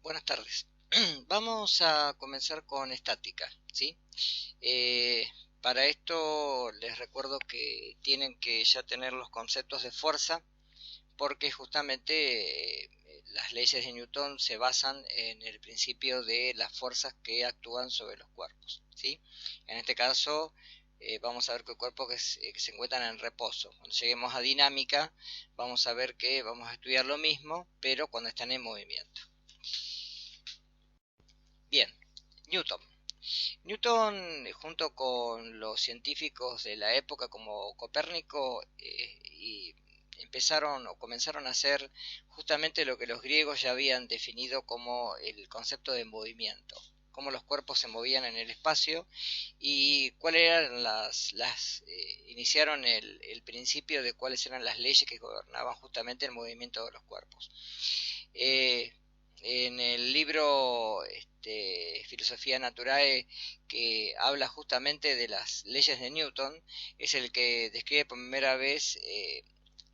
Buenas tardes. Vamos a comenzar con estática, ¿sí? Eh, para esto les recuerdo que tienen que ya tener los conceptos de fuerza, porque justamente las leyes de Newton se basan en el principio de las fuerzas que actúan sobre los cuerpos, ¿sí? En este caso vamos a ver que cuerpos que se encuentran en reposo. Cuando lleguemos a dinámica vamos a ver que vamos a estudiar lo mismo, pero cuando están en movimiento. Bien, Newton. Newton, junto con los científicos de la época como Copérnico, y empezaron o comenzaron a hacer justamente lo que los griegos ya habían definido como el concepto de movimiento, cómo los cuerpos se movían en el espacio y cuáles eran iniciaron el principio de cuáles eran las leyes que gobernaban justamente el movimiento de los cuerpos. Eh, en el libro Filosofía Naturae, que habla justamente de las leyes de Newton, es el que describe por primera vez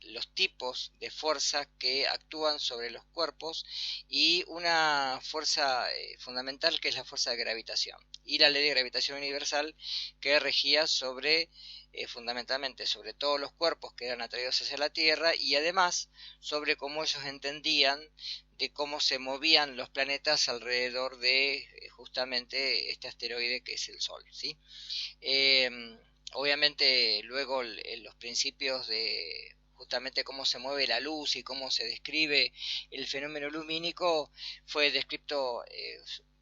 los tipos de fuerza que actúan sobre los cuerpos y una fuerza fundamental que es la fuerza de gravitación y la ley de gravitación universal que regía sobre fundamentalmente sobre todos los cuerpos que eran atraídos hacia la Tierra y además sobre cómo ellos entendían de cómo se movían los planetas alrededor de justamente este asteroide que es el Sol, ¿sí? Eh, Obviamente luego los principios de justamente cómo se mueve la luz y cómo se describe el fenómeno lumínico fue descrito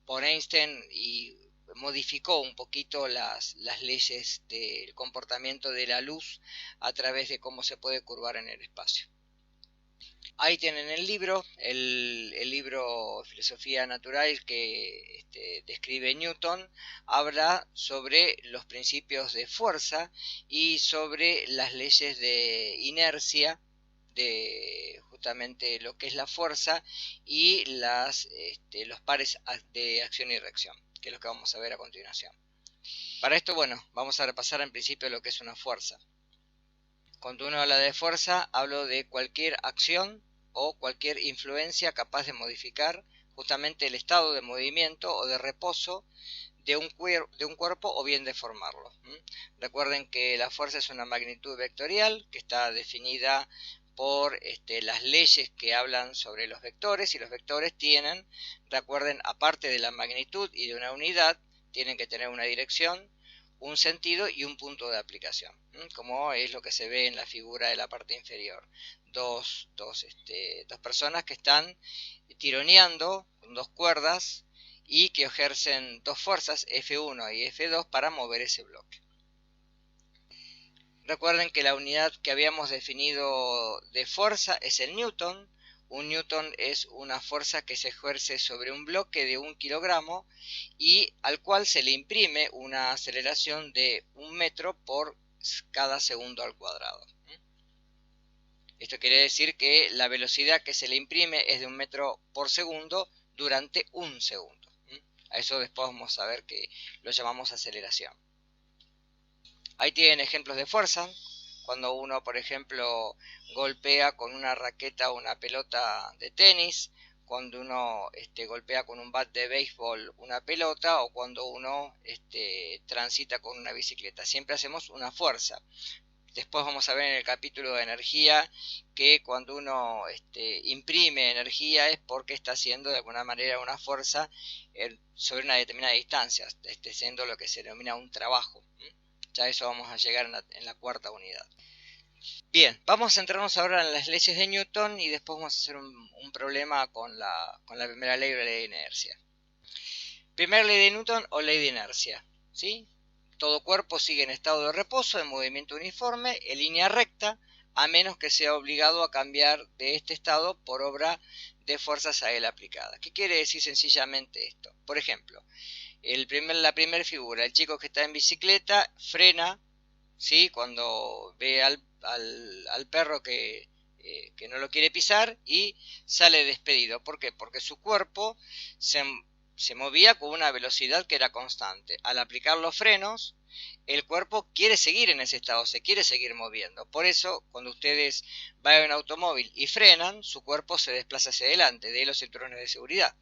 por Einstein y modificó un poquito las leyes del comportamiento de la luz a través de cómo se puede curvar en el espacio. Ahí tienen el libro Filosofía Natural que describe Newton, habla sobre los principios de fuerza y sobre las leyes de inercia de justamente lo que es la fuerza y los pares de acción y reacción, que es lo que vamos a ver a continuación. Para esto, bueno, vamos a repasar en principio lo que es una fuerza. Cuando uno habla de fuerza, hablo de cualquier acción o cualquier influencia capaz de modificar justamente el estado de movimiento o de reposo de un cuerpo o bien deformarlo. Recuerden que la fuerza es una magnitud vectorial que está definida por las leyes que hablan sobre los vectores y los vectores tienen, recuerden, aparte de la magnitud y de una unidad, tienen que tener una dirección, un sentido y un punto de aplicación, como es lo que se ve en la figura de la parte inferior. Dos personas que están tironeando con dos cuerdas y que ejercen dos fuerzas, F1 y F2, para mover ese bloque. Recuerden que la unidad que habíamos definido de fuerza es el newton. Un newton es una fuerza que se ejerce sobre un bloque de 1 kilogramo y al cual se le imprime una aceleración de 1 metro por cada segundo al cuadrado. Esto quiere decir que la velocidad que se le imprime es de 1 metro por segundo durante un segundo. A eso después vamos a ver que lo llamamos aceleración. Ahí tienen ejemplos de fuerza. Cuando uno, por ejemplo, golpea con una raqueta o una pelota de tenis, cuando uno golpea con un bat de béisbol una pelota o cuando uno transita con una bicicleta. Siempre hacemos una fuerza. Después vamos a ver en el capítulo de energía que cuando uno imprime energía es porque está haciendo de alguna manera una fuerza sobre una determinada distancia, siendo lo que se denomina un trabajo. Ya a eso vamos a llegar en la cuarta unidad. Bien, vamos a centrarnos ahora en las leyes de Newton y después vamos a hacer un problema con la primera ley, la ley de inercia. Primera ley de Newton o ley de inercia, ¿sí? Todo cuerpo sigue en estado de reposo, en movimiento uniforme, en línea recta, a menos que sea obligado a cambiar de este estado por obra de fuerzas a él aplicadas. ¿Qué quiere decir sencillamente esto? Por ejemplo, la primera figura, el chico que está en bicicleta frena, ¿sí? Cuando ve al perro que no lo quiere pisar y sale despedido. ¿Por qué? Porque su cuerpo se movía con una velocidad que era constante. Al aplicar los frenos, el cuerpo quiere seguir en ese estado, se quiere seguir moviendo. Por eso, cuando ustedes van en un automóvil y frenan, su cuerpo se desplaza hacia adelante, de ahí los cinturones de seguridad.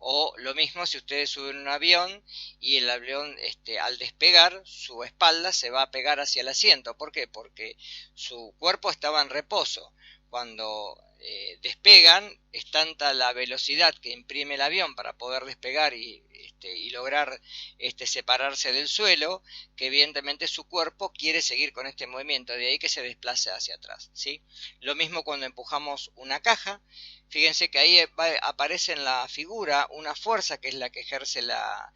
O lo mismo si ustedes suben un avión y el avión al despegar su espalda se va a pegar hacia el asiento. ¿Por qué? Porque su cuerpo estaba en reposo. Cuando despegan, es tanta la velocidad que imprime el avión para poder despegar y lograr separarse del suelo, que evidentemente su cuerpo quiere seguir con este movimiento, de ahí que se desplace hacia atrás, ¿sí? Lo mismo cuando empujamos una caja. Fíjense que ahí aparece en la figura una fuerza que es la que ejerce la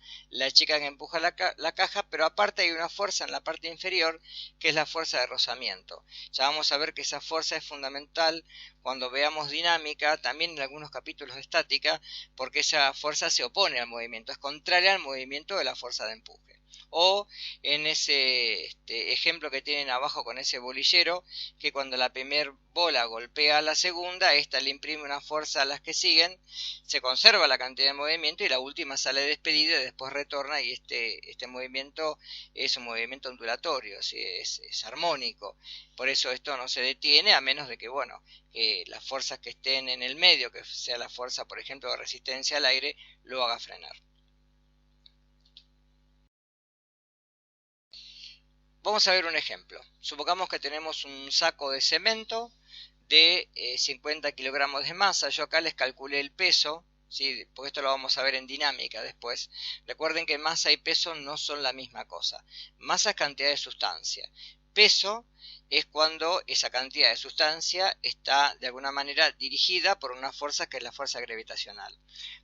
chica que empuja la caja, pero aparte hay una fuerza en la parte inferior que es la fuerza de rozamiento. Ya vamos a ver que esa fuerza es fundamental cuando veamos dinámica, también en algunos capítulos de estática, porque esa fuerza se opone al movimiento, es contraria al movimiento de la fuerza de empuje. O en ese ejemplo que tienen abajo con ese bolillero, que cuando la primera bola golpea a la segunda, esta le imprime una fuerza a las que siguen, se conserva la cantidad de movimiento y la última sale despedida y después retorna, y este movimiento es un movimiento ondulatorio, ¿sí? Es armónico. Por eso esto no se detiene, a menos de que, bueno, las fuerzas que estén en el medio, que sea la fuerza, por ejemplo, de resistencia al aire, lo haga frenar. Vamos a ver un ejemplo. Supongamos que tenemos un saco de cemento de 50 kilogramos de masa. Yo acá les calculé el peso, ¿sí? Porque esto lo vamos a ver en dinámica después. Recuerden que masa y peso no son la misma cosa. Masa es cantidad de sustancia. Peso es cuando esa cantidad de sustancia está de alguna manera dirigida por una fuerza que es la fuerza gravitacional.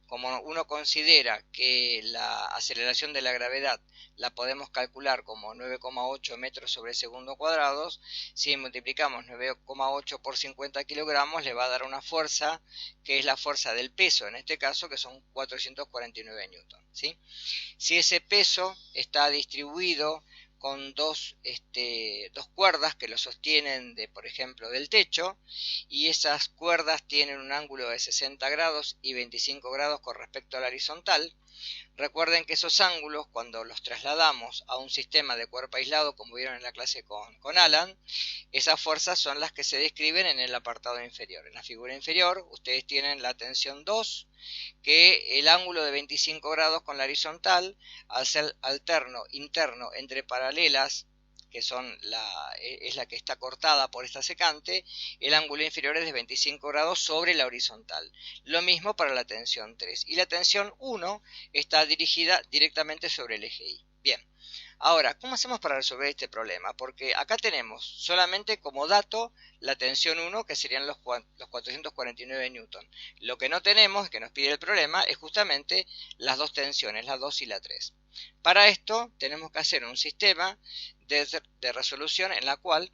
Como uno considera que la aceleración de la gravedad la podemos calcular como 9,8 metros sobre segundo cuadrados, si multiplicamos 9,8 por 50 kilogramos le va a dar una fuerza que es la fuerza del peso, en este caso que son 449 newton, ¿sí? Si ese peso está distribuido con dos cuerdas que lo sostienen por ejemplo, del techo, y esas cuerdas tienen un ángulo de 60 grados y 25 grados con respecto a la horizontal. Recuerden que esos ángulos, cuando los trasladamos a un sistema de cuerpo aislado, como vieron en la clase con Alan, esas fuerzas son las que se describen en el apartado inferior. En la figura inferior ustedes tienen la tensión 2, que el ángulo de 25 grados con la horizontal, al ser interno entre paralelas, que es la que está cortada por esta secante, el ángulo inferior es de 25 grados sobre la horizontal. Lo mismo para la tensión 3. Y la tensión 1 está dirigida directamente sobre el eje Y. Bien. Ahora, ¿cómo hacemos para resolver este problema? Porque acá tenemos solamente como dato la tensión 1, que serían los 449 newton. Lo que no tenemos, que nos pide el problema, es justamente las dos tensiones, la 2 y la 3. Para esto tenemos que hacer un sistema de resolución en la cual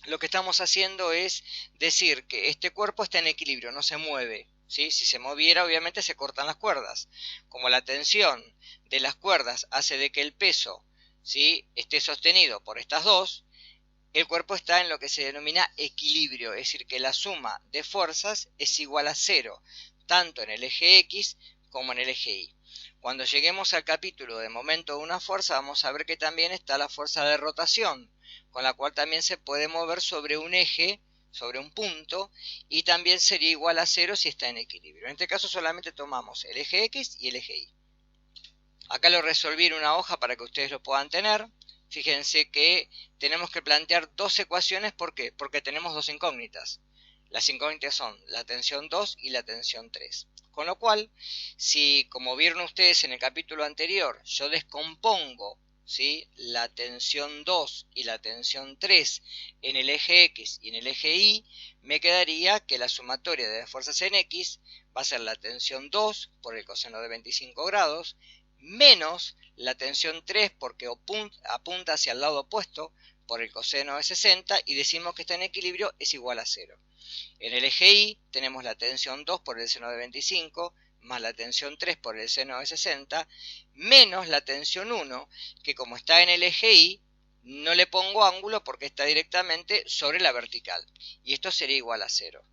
lo que estamos haciendo es decir que este cuerpo está en equilibrio, no se mueve, ¿sí? Si se moviera, obviamente se cortan las cuerdas. Como la tensión de las cuerdas hace de que el peso, ¿sí?, esté sostenido por estas dos, el cuerpo está en lo que se denomina equilibrio, es decir, que la suma de fuerzas es igual a cero, tanto en el eje X como en el eje Y. Cuando lleguemos al capítulo de momento de una fuerza, vamos a ver que también está la fuerza de rotación, con la cual también se puede mover sobre un eje, sobre un punto, y también sería igual a cero si está en equilibrio. En este caso solamente tomamos el eje X y el eje Y. Acá lo resolví en una hoja para que ustedes lo puedan tener. Fíjense que tenemos que plantear dos ecuaciones. ¿Por qué? Porque tenemos dos incógnitas. Las incógnitas son la tensión 2 y la tensión 3. Con lo cual, si como vieron ustedes en el capítulo anterior, yo descompongo, ¿sí?, la tensión 2 y la tensión 3 en el eje X y en el eje Y, me quedaría que la sumatoria de las fuerzas en X va a ser la tensión 2 por el coseno de 25 grados, menos la tensión 3 porque apunta hacia el lado opuesto por el coseno de 60, y decimos que está en equilibrio, es igual a 0. En el eje Y tenemos la tensión 2 por el seno de 25 más la tensión 3 por el seno de 60 menos la tensión 1, que como está en el eje Y no le pongo ángulo porque está directamente sobre la vertical, y esto sería igual a 0.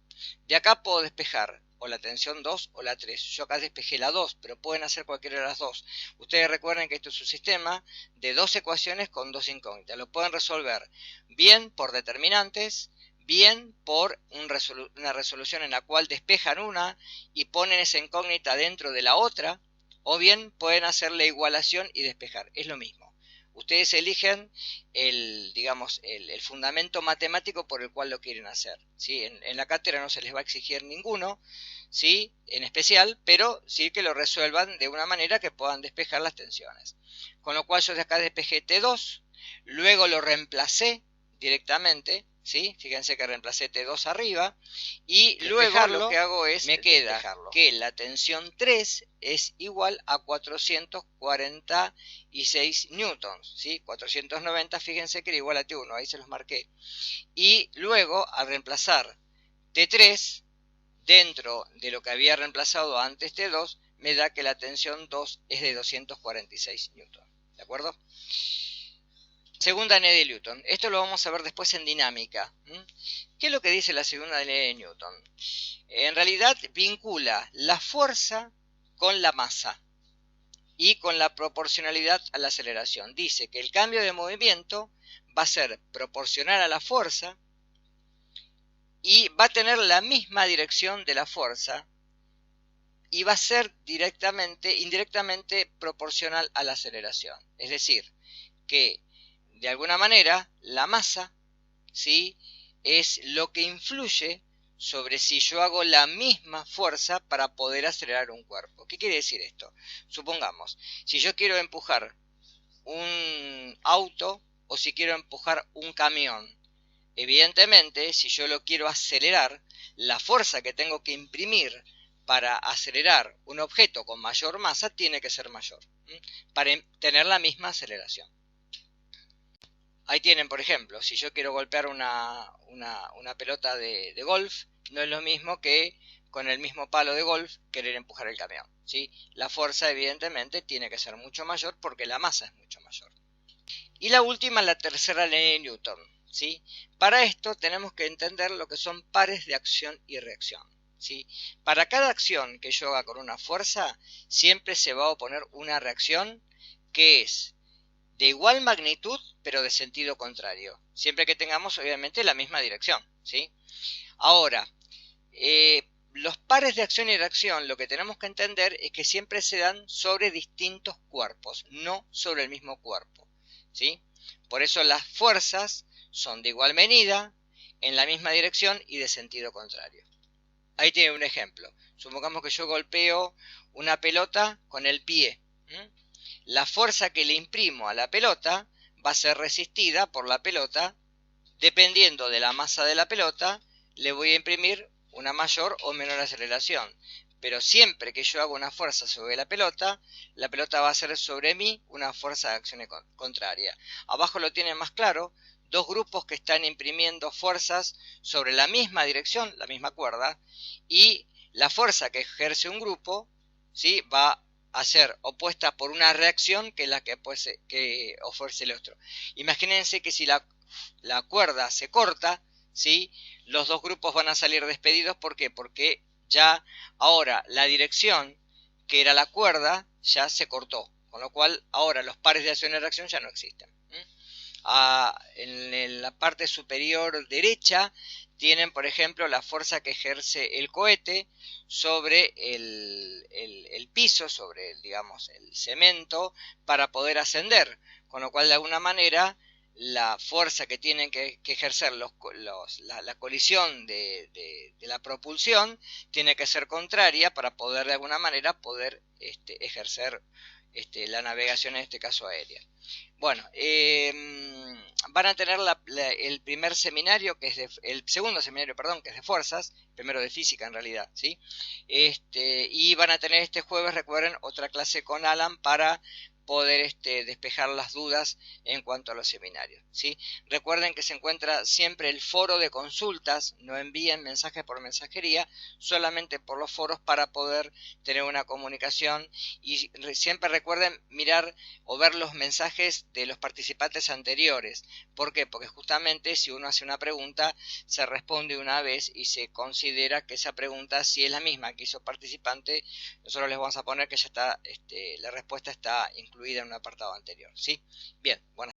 De acá puedo despejar o la tensión 2 o la 3. Yo acá despejé la 2, pero pueden hacer cualquiera de las dos. Ustedes recuerden que esto es un sistema de dos ecuaciones con dos incógnitas. Lo pueden resolver bien por determinantes, bien por una resolución en la cual despejan una y ponen esa incógnita dentro de la otra, o bien pueden hacer la igualación y despejar, es lo mismo. Ustedes eligen digamos, el fundamento matemático por el cual lo quieren hacer, ¿sí? En la cátedra no se les va a exigir ninguno, ¿sí? En especial, pero sí que lo resuelvan de una manera que puedan despejar las tensiones. Con lo cual yo de acá despejé T2, luego lo reemplacé directamente, ¿sí? Fíjense que reemplacé T2 arriba y luego lo que hago es me queda que la tensión 3 es igual a 446 newtons, ¿sí? 490, fíjense que era igual a T1, ahí se los marqué. Y luego al reemplazar T3 dentro de lo que había reemplazado antes T2, me da que la tensión 2 es de 246 newtons, ¿de acuerdo? Segunda ley de Newton. Esto lo vamos a ver después en dinámica. ¿Qué es lo que dice la segunda ley de Newton? En realidad vincula la fuerza con la masa y con la proporcionalidad a la aceleración. Dice que el cambio de movimiento va a ser proporcional a la fuerza y va a tener la misma dirección de la fuerza y va a ser indirectamente proporcional a la aceleración. Es decir, que de alguna manera la masa, ¿sí?, es lo que influye sobre si yo hago la misma fuerza para poder acelerar un cuerpo. ¿Qué quiere decir esto? Supongamos, si yo quiero empujar un auto o si quiero empujar un camión, evidentemente, si yo lo quiero acelerar, la fuerza que tengo que imprimir para acelerar un objeto con mayor masa tiene que ser mayor, para tener la misma aceleración. Ahí tienen, por ejemplo, si yo quiero golpear una pelota de golf, no es lo mismo que con el mismo palo de golf querer empujar el camión, ¿sí? La fuerza evidentemente tiene que ser mucho mayor porque la masa es mucho mayor. Y la última, la tercera ley de Newton, ¿sí? Para esto tenemos que entender lo que son pares de acción y reacción, ¿sí? Para cada acción que yo haga con una fuerza, siempre se va a oponer una reacción que es de igual magnitud, pero de sentido contrario, siempre que tengamos obviamente la misma dirección, ¿sí? Ahora, los pares de acción y reacción, lo que tenemos que entender es que siempre se dan sobre distintos cuerpos, no sobre el mismo cuerpo, ¿sí? Por eso las fuerzas son de igual medida, en la misma dirección y de sentido contrario. Ahí tiene un ejemplo. Supongamos que yo golpeo una pelota con el pie. La fuerza que le imprimo a la pelota va a ser resistida por la pelota. Dependiendo de la masa de la pelota, le voy a imprimir una mayor o menor aceleración. Pero siempre que yo hago una fuerza sobre la pelota va a hacer sobre mí una fuerza de acción contraria. Abajo lo tienen más claro, dos grupos que están imprimiendo fuerzas sobre la misma dirección, la misma cuerda, y la fuerza que ejerce un grupo, ¿sí?, va a ser opuesta por una reacción que es la que ofrece el otro. Imagínense que si la cuerda se corta, ¿sí?, los dos grupos van a salir despedidos. ¿Por qué? Porque ya ahora la dirección que era la cuerda ya se cortó, con lo cual ahora los pares de acción y reacción ya no existen. En la parte superior derecha tienen, por ejemplo, la fuerza que ejerce el cohete sobre el piso, sobre digamos, el cemento, para poder ascender, con lo cual de alguna manera la fuerza que tienen que ejercer la colisión de la propulsión tiene que ser contraria para poder de alguna manera ejercer la navegación, en este caso aérea. Bueno, van a tener el primer seminario, el segundo seminario, perdón, que es de fuerzas, primero de física en realidad, ¿sí? Y van a tener este jueves, recuerden, otra clase con Alan para poder despejar las dudas en cuanto a los seminarios, ¿sí? Recuerden que se encuentra siempre el foro de consultas, no envíen mensajes por mensajería, solamente por los foros para poder tener una comunicación, y siempre recuerden mirar o ver los mensajes de los participantes anteriores. ¿Por qué? Porque justamente si uno hace una pregunta, se responde una vez y se considera que esa pregunta, si es la misma que hizo participante, nosotros les vamos a poner que ya está, la respuesta está incluida en un apartado anterior, ¿sí? Bien, bueno.